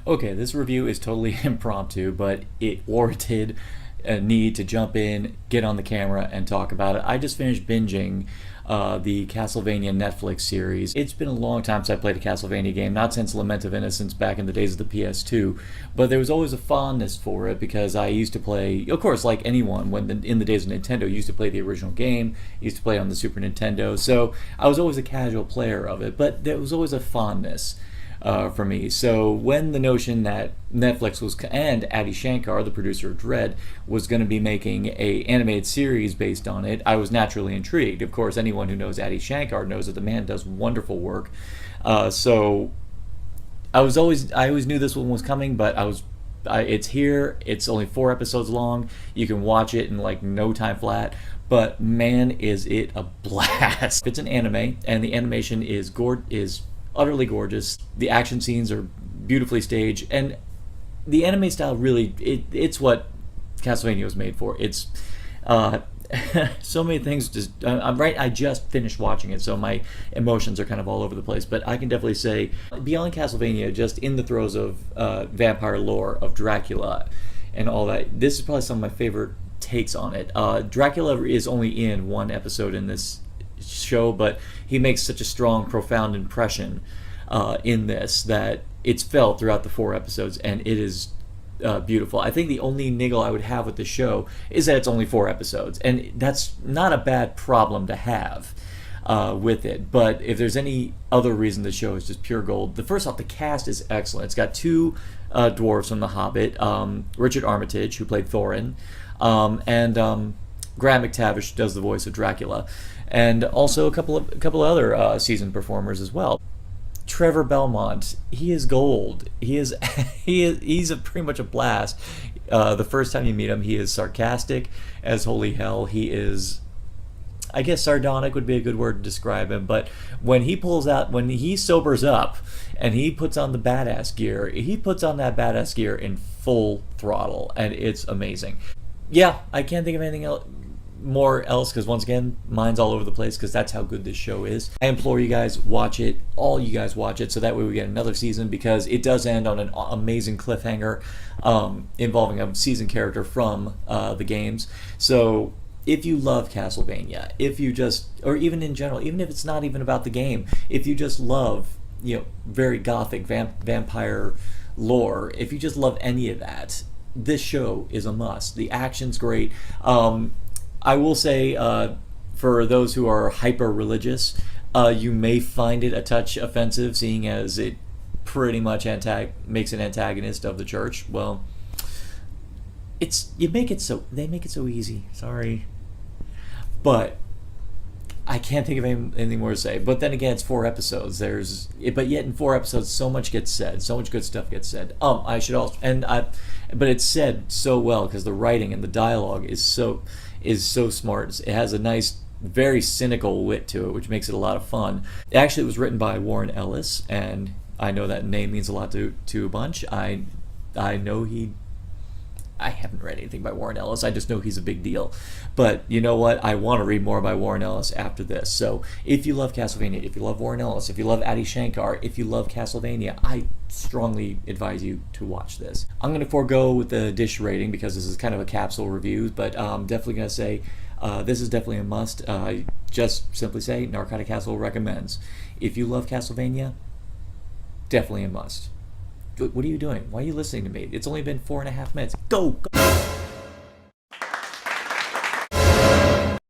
Okay, this review is totally impromptu, but it warranted a need to jump in, get on the camera, and talk about it. I just finished binging the Castlevania Netflix series. It's been a long time since I played a Castlevania game, not since Lament of Innocence back in the days of the PS2, but there was always a fondness for it because I used to play, of course, like anyone, in the days of Nintendo, used to play the original game, used to play on the Super Nintendo, so I was always a casual player of it, but there was always a fondness for me. So when the notion that Netflix was, and Adi Shankar, the producer of Dread, was going to be making a animated series based on it, I was naturally intrigued. Of course, anyone who knows Adi Shankar knows that the man does wonderful work. So I always knew this one was coming, but it's here. It's only 4 episodes long. You can watch it in like no time flat. But man, is it a blast! It's an anime, and the animation is utterly gorgeous. The action scenes are beautifully staged, and the anime style really it's what Castlevania was made for. It's so many things. I just finished watching it, so my emotions are kind of all over the place. But I can definitely say, beyond Castlevania, just in the throes of vampire lore, of Dracula, and all that, this is probably some of my favorite takes on it. Dracula is only in 1 episode in this show, but he makes such a strong, profound impression in this that it's felt throughout the 4 episodes, and it is beautiful. I think the only niggle I would have with the show is that it's only 4 episodes, and that's not a bad problem to have with it. But if there's any other reason the show is just pure gold, first off, the cast is excellent. It's got 2 dwarves from The Hobbit, Richard Armitage, who played Thorin, and Graham McTavish does the voice of Dracula, and also a couple of other seasoned performers as well. Trevor Belmont, he is gold. He's pretty much a blast. The first time you meet him, he is sarcastic as holy hell. He is, I guess, sardonic would be a good word to describe him. But when he sobers up and he puts on the badass gear, he puts on that badass gear in full throttle, and it's amazing. Yeah, I can't think of anything else because once again, mine's all over the place because that's how good this show is. I implore you guys, watch it. All you guys watch it, so that way we get another season, because it does end on an amazing cliffhanger involving a seasoned character from the games. So if you love Castlevania, or even in general, even if it's not even about the game, if you just love, very gothic vampire lore, if you just love any of that, this show is a must. The action's great. I will say, for those who are hyper-religious, you may find it a touch offensive, seeing as it pretty much makes an antagonist of the church. Well, they make it so easy. Sorry, but I can't think of anything more to say. But then again, it's 4 episodes. But yet in 4 episodes, so much gets said. So much good stuff gets said. I should also, but it's said so well because the writing and the dialogue is so smart. It has a nice, very cynical wit to it, which makes it a lot of fun. Actually, it was written by Warren Ellis, and I know that name means a lot to a bunch. I haven't read anything by Warren Ellis. I just know he's a big deal. But you know what? I want to read more by Warren Ellis after this. So if you love Castlevania, if you love Warren Ellis, if you love Adi Shankar, if you love Castlevania, I strongly advise you to watch this. I'm going to forego with the dish rating because this is kind of a capsule review, but I'm definitely going to say this is definitely a must. Just simply say Narcotic Castle recommends. If you love Castlevania, definitely a must. What are you doing? Why are you listening to me? It's only been 4.5 minutes. Go!